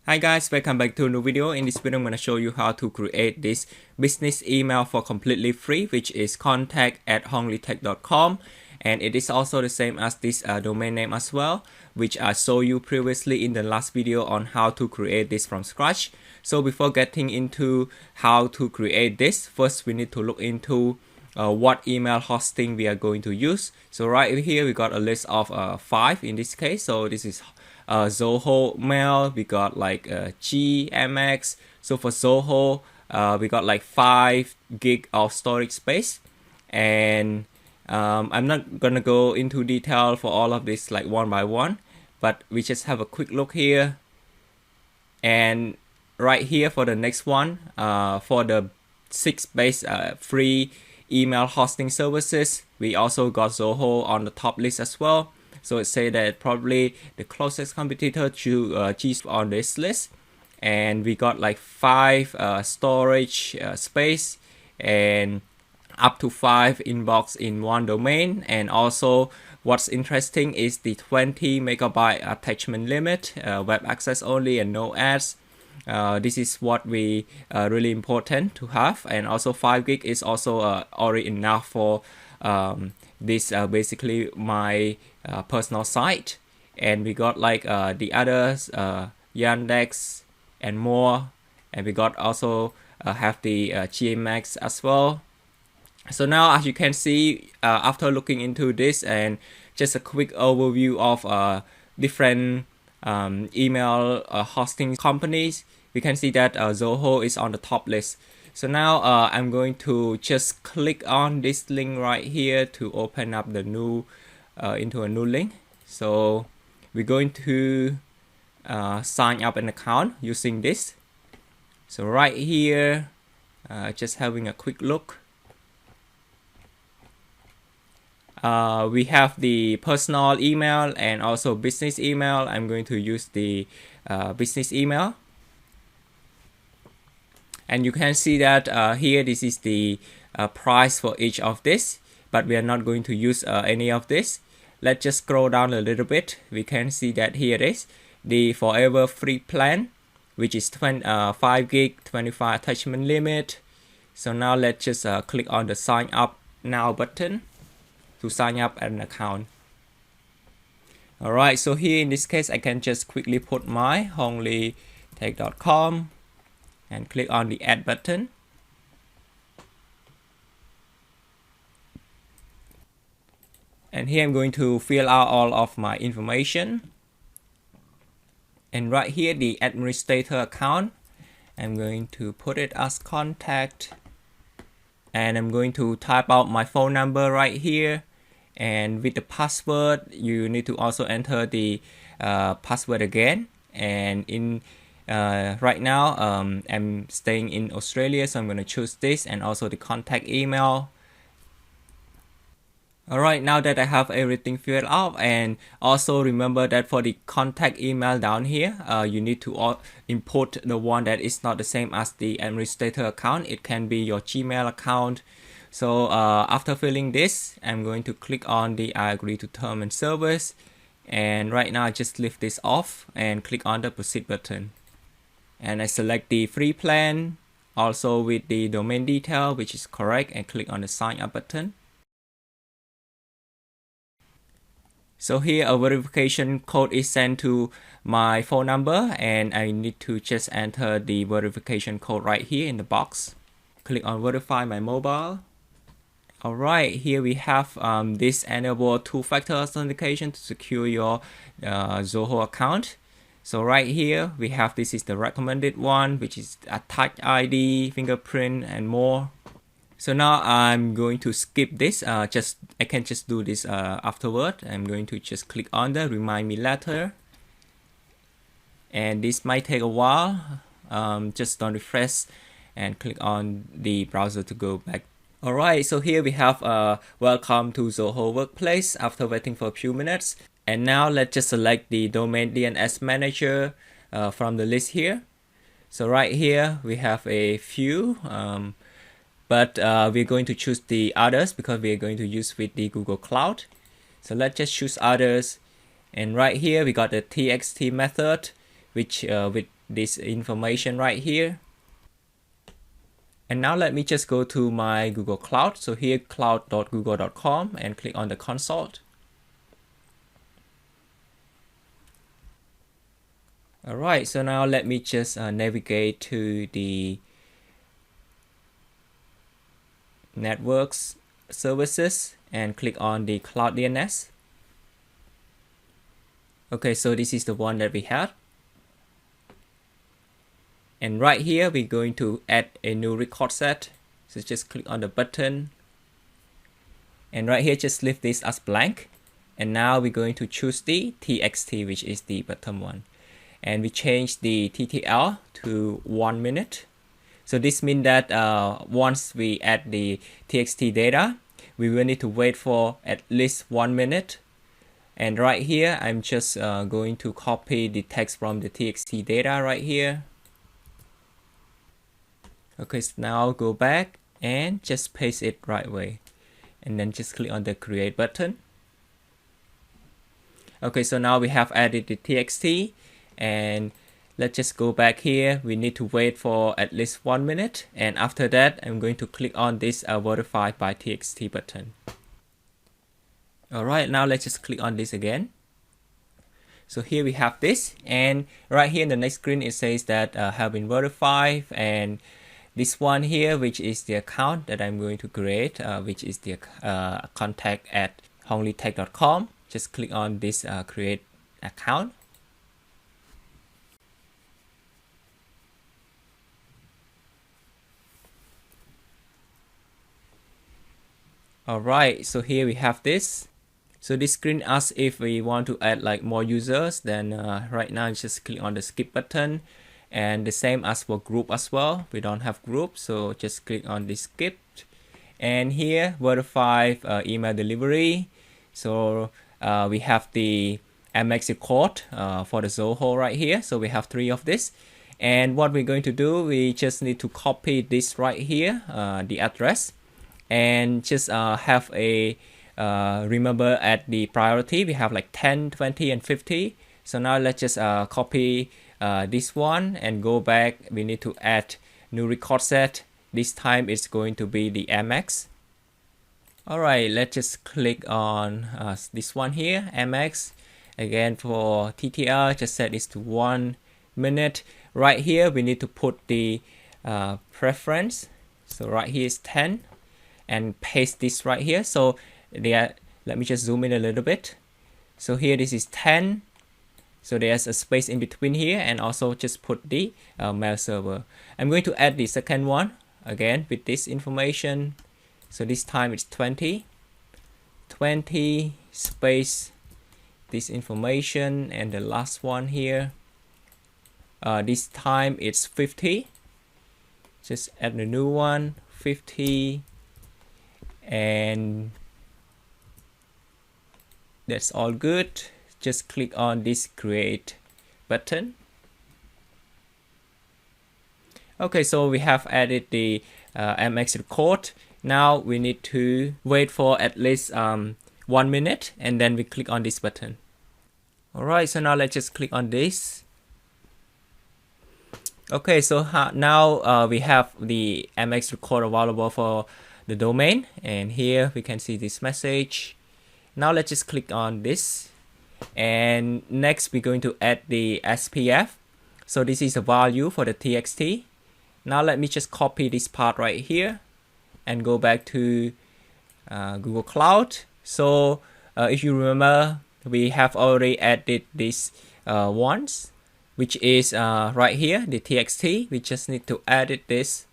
Hi guys, welcome back to a new video. In this video, I'm going to show you how to create this business email for completely free, which is contact@honglytech.com. And it is also the same as this domain name as well, which I showed you previously in the last video on how to create this from scratch. So before getting into how to create this, first we need to look into what email hosting we are going to use. So right here, we got a list of 5 in this case. So this is Zoho Mail, we got like GMX. So for Zoho, we got like 5 gig of storage space, and I'm not gonna go into detail for all of this like one by one, but we just have a quick look here. And right here for the next one, for the 6 base free email hosting services, we also got Zoho on the top list as well. So it say that probably the closest competitor to G on this list, and we got like 5 storage space and up to 5 inbox in one domain. And also what's interesting is the 20 megabyte attachment limit, web access only and no ads. This is what we really important to have. And also 5 gig is also already enough for this basically my personal site. And we got like the others, Yandex and more, and we got also have the GMX as well. So now, as you can see, after looking into this and just a quick overview of different email hosting companies, we can see that Zoho is on the top list. So now I'm going to just click on this link right here to open up the new into a new link. So we're going to sign up an account using this. So right here, just having a quick look. We have the personal email and also business email. I'm going to use the business email. And you can see that here, this is the price for each of this, but we are not going to use any of this. Let's just scroll down a little bit. We can see that here it is, the forever free plan, which is 5 gig, 25 attachment limit. So now let's just click on the sign up now button to sign up an account. Alright, so here in this case, I can just quickly put my honglytech.com and click on the add button. And here I'm going to fill out all of my information. And right here, the administrator account, I'm going to put it as contact. And I'm going to type out my phone number right here. And with the password, you need to also enter the password again. And in right now, I'm staying in Australia, so I'm going to choose this, and also the contact email. Alright, now that I have everything filled out, and also remember that for the contact email down here, you need to import the one that is not the same as the administrator account. It can be your Gmail account. So after filling this, I'm going to click on the I agree to term and service. And right now, I just leave this off and click on the proceed button. And I select the free plan, also with the domain detail, which is correct, and click on the sign up button. So here a verification code is sent to my phone number, and I need to just enter the verification code right here in the box. Click on verify my mobile. Alright, here we have this enable 2-factor authentication to secure your Zoho account. So right here we have, this is the recommended one, which is a touch ID, fingerprint, and more. So now I'm going to skip this. I can just do this afterward. I'm going to just click on the remind me later, and this might take a while. Just don't refresh and click on the browser to go back. Alright, so here we have welcome to Zoho Workplace after waiting for a few minutes. And now let's just select the domain DNS Manager from the list here. So right here we have a few, but we're going to choose the others because we're going to use with the Google Cloud. So let's just choose others. And right here we got the TXT method, which with this information right here. And now let me just go to my Google Cloud. So here cloud.google.com and click on the console. Alright, so now let me just navigate to the networks services and click on the cloud DNS. Okay, so this is the one that we have. And right here, we're going to add a new record set. So just click on the button. And right here, just leave this as blank. And now we're going to choose the TXT, which is the bottom one. And we change the TTL to 1 minute. So this means that once we add the TXT data, we will need to wait for at least 1 minute. And right here, I'm just going to copy the text from the TXT data right here. Okay, so now go back and just paste it right away. And then just click on the create button. Okay, so now we have added the TXT. And let's just go back here. We need to wait for at least 1 minute. And after that, I'm going to click on this verify by TXT button. Alright, now let's just click on this again. So here we have this. And right here in the next screen, it says that have been verified. And this one here, which is the account that I'm going to create, which is the contact at honglitech.com. Just click on this create account. Alright, so here we have this. So this screen asks if we want to add like more users. Then right now just click on the skip button. And the same as for group as well. We don't have group, so just click on the skip. And here verify email delivery. So we have the MX code for the Zoho right here. So we have 3 of this. And what we're going to do, we just need to copy this right here, the address. And just have a remember at the priority we have like 10, 20 and 50. So now let's just copy this one and go back. We need to add new record set. This time it's going to be the MX. Alright, let's just click on this one here, MX. Again for TTL, just set this to 1 minute. Right here we need to put the preference. So right here is 10. And paste this right here. So there, let me just zoom in a little bit. So here this is 10. So there's a space in between here, and also just put the mail server. I'm going to add the second one again with this information. So this time it's 20 space this information, and the last one here, this time it's 50. Just add a new one, 50. And that's all good. Just click on this create button. Okay, so we have added the MX record. Now we need to wait for at least 1 minute, and then we click on this button. Alright, so now let's just click on this. Okay, so now we have the MX record available for the domain, and here we can see this message. Now let's just click on this, and next we're going to add the SPF. So this is a value for the TXT. Now let me just copy this part right here and go back to Google Cloud. So if you remember, we have already added this once, which is right here, the TXT. We just need to edit this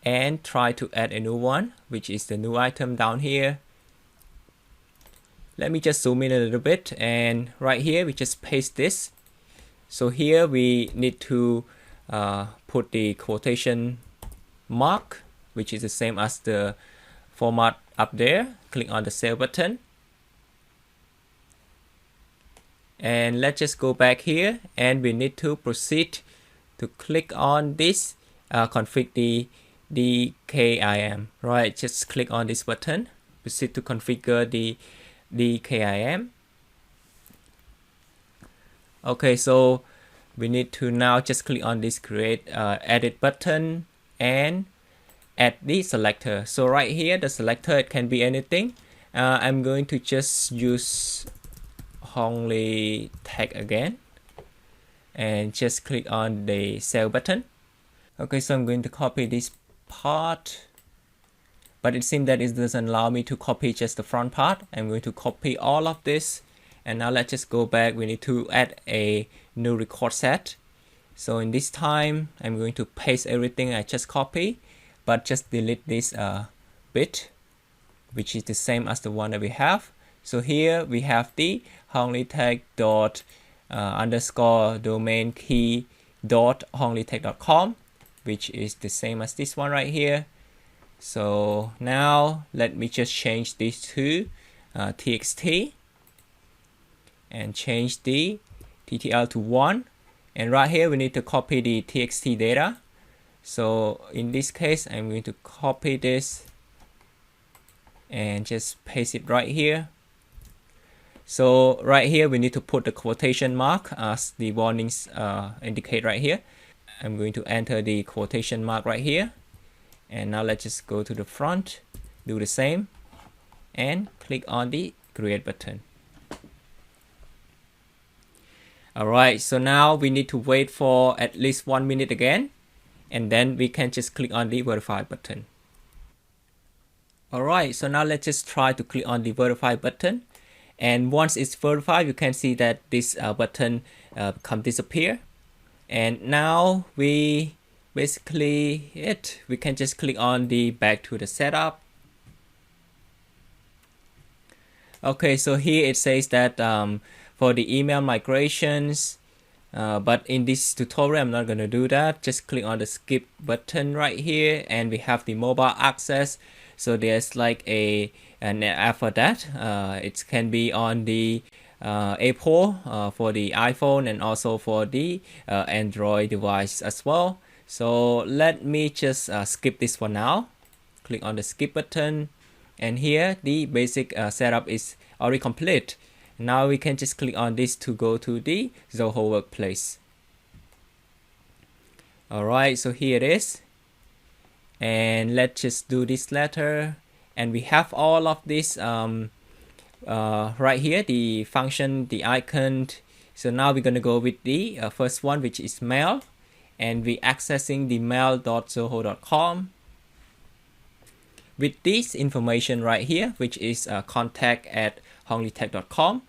and try to add a new one, which is the new item down here. Let me just zoom in a little bit, and right here we just paste this. So here we need to put the quotation mark, which is the same as the format up there. Click on the save button, and let's just go back here, and we need to proceed to click on this config the DKIM. Right, just click on this button, proceed to configure the DKIM. Okay, so we need to now just click on this create edit button and add the selector. So right here, the selector, it can be anything. I'm going to just use Hongli tag again and just click on the save button. Okay, so I'm going to copy this part, but it seems that it doesn't allow me to copy just the front part. I'm going to copy all of this, and now let's just go back. We need to add a new record set. So in this time, I'm going to paste everything I just copied, but just delete this bit, which is the same as the one that we have. So here we have the honglitech dot underscore domain key dot honglitech.com, which is the same as this one right here. So now let me just change this to txt and change the TTL to 1. And right here we need to copy the txt data. So in this case, I'm going to copy this and just paste it right here. So right here we need to put the quotation mark as the warnings indicate right here. I'm going to enter the quotation mark right here. And now let's just go to the front, do the same, and click on the create button. Alright, so now we need to wait for at least 1 minute again, and then we can just click on the verify button. Alright, so now let's just try to click on the verify button. And once it's verified, you can see that this button disappear. And now we basically we can just click on the back to the setup. Okay, so here it says that for the email migrations, but in this tutorial I'm not going to do that. Just click on the skip button right here, and we have the mobile access. So there's like an app for that. It can be on the Apple for the iPhone, and also for the Android device as well. So let me just skip this for now. Click on the skip button, and here the basic setup is already complete. Now we can just click on this to go to the Zoho Workplace. Alright, so here it is. And let's just do this letter. And we have all of this right here, the function, the icon. So now we're going to go with the first one, which is mail. And we're accessing the mail.zoho.com with this information right here, which is contact@honglitech.com.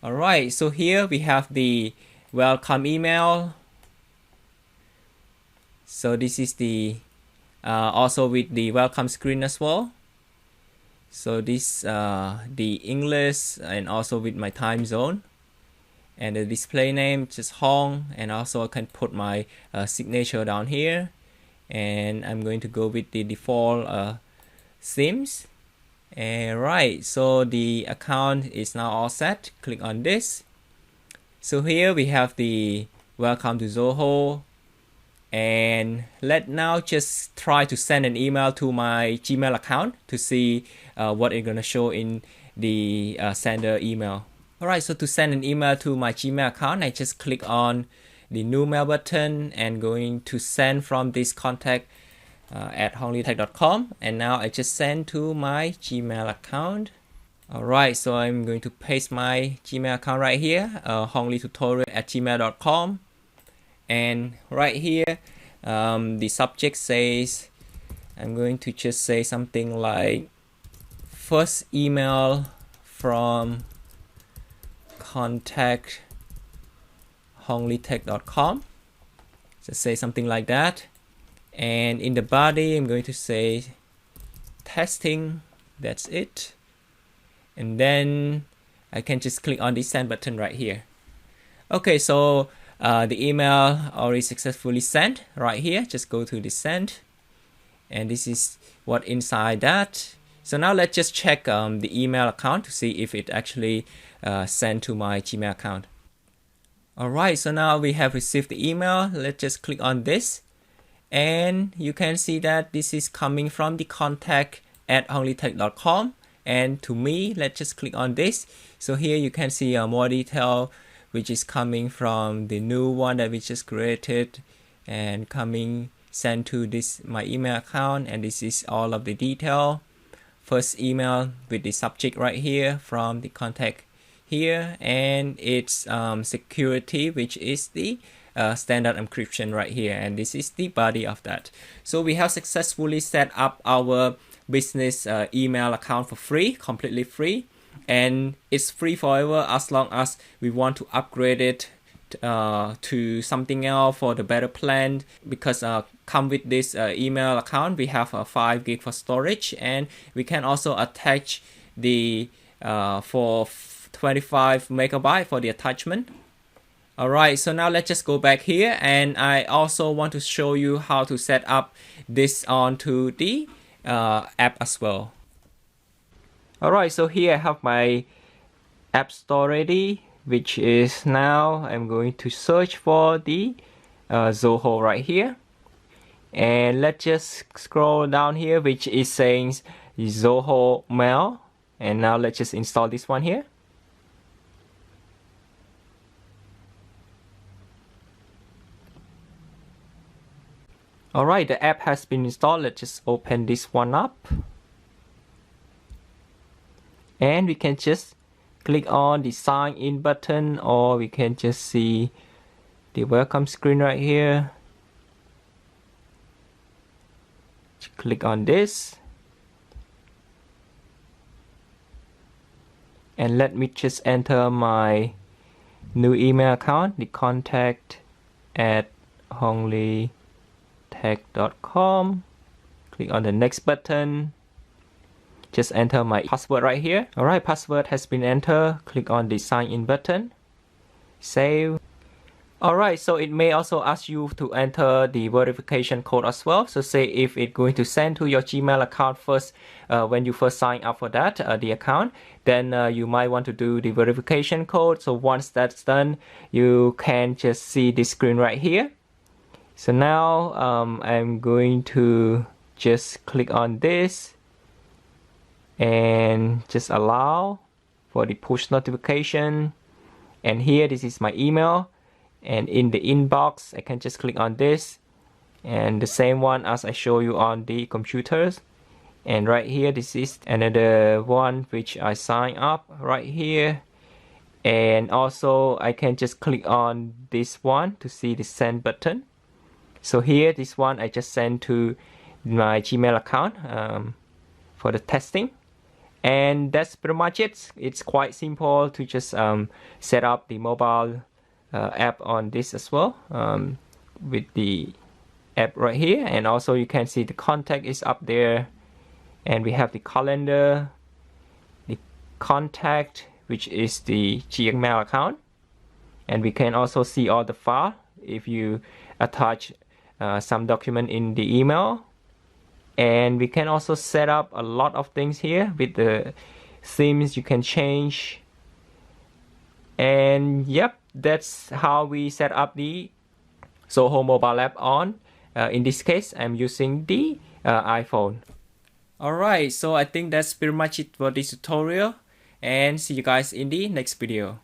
Alright, so here we have the welcome email. So this is the also with the welcome screen as well. So this the English, and also with my time zone, and the display name just Hong, and also I can put my signature down here, and I'm going to go with the default themes. And right, so the account is now all set. Click on this. So here we have the welcome to Zoho, and let now just try to send an email to my Gmail account to see what it's gonna show in the sender email. Alright, so to send an email to my Gmail account, I just click on the new mail button and going to send from this contact at honglitech.com, and now I just send to my Gmail account. Alright, so I'm going to paste my Gmail account right here, honglitutorial@gmail.com, and right here the subject says, I'm going to just say something like first email from contact honglitech.com. Just say something like that. And in the body, I'm going to say testing. That's it. And then I can just click on the send button right here. Okay, so the email already successfully sent right here. Just go to the send, and this is what inside that. So now let's just check the email account to see if it actually sent to my Gmail account. Alright, so now we have received the email. Let's just click on this, and you can see that this is coming from the contact@honglitech.com, and to me, let's just click on this. So here you can see more detail which is coming from the new one that we just created and coming sent to this my email account. And this is all of the detail. First email with the subject right here from the contact here, and it's security, which is the standard encryption right here, and this is the body of that. So we have successfully set up our business email account for free, completely free, and it's free forever as long as we want to upgrade it to something else for the better plan, because come with this email account we have 5 gig for storage, and we can also attach the for 25 megabyte for the attachment. Alright, so now let's just go back here, and I also want to show you how to set up this onto the app as well. Alright, so here I have my app store ready, which is now I'm going to search for the Zoho right here, and let's just scroll down here, which is saying Zoho Mail, and now let's just install this one here. Alright, the app has been installed. Let's just open this one up, and we can just click on the sign in button, or we can just see the welcome screen right here. Just click on this, and let me just enter my new email account, the contact@hongli.com. Click on the next button. Just enter my password right here. Alright, password has been entered. Click on the sign in button. Save. Alright, so it may also ask you to enter the verification code as well. So say if it's going to send to your Gmail account first, when you first sign up for that, the account, then you might want to do the verification code. So once that's done, you can just see this screen right here. So now I'm going to just click on this and just allow for the push notification, and here this is my email, and in the inbox I can just click on this, and the same one as I show you on the computers, and right here this is another one which I sign up right here, and also I can just click on this one to see the send button. So here this one I just send to my Gmail account for the testing. And that's pretty much it. It's quite simple to just set up the mobile app on this as well, with the app right here. And also you can see the contact is up there, and we have the calendar, the contact, which is the Gmail account, and we can also see all the file if you attach some document in the email. And we can also set up a lot of things here with the themes you can change. And yep, that's how we set up the Zoho mobile app on. In this case, I'm using the iPhone. Alright, so I think that's pretty much it for this tutorial, and see you guys in the next video.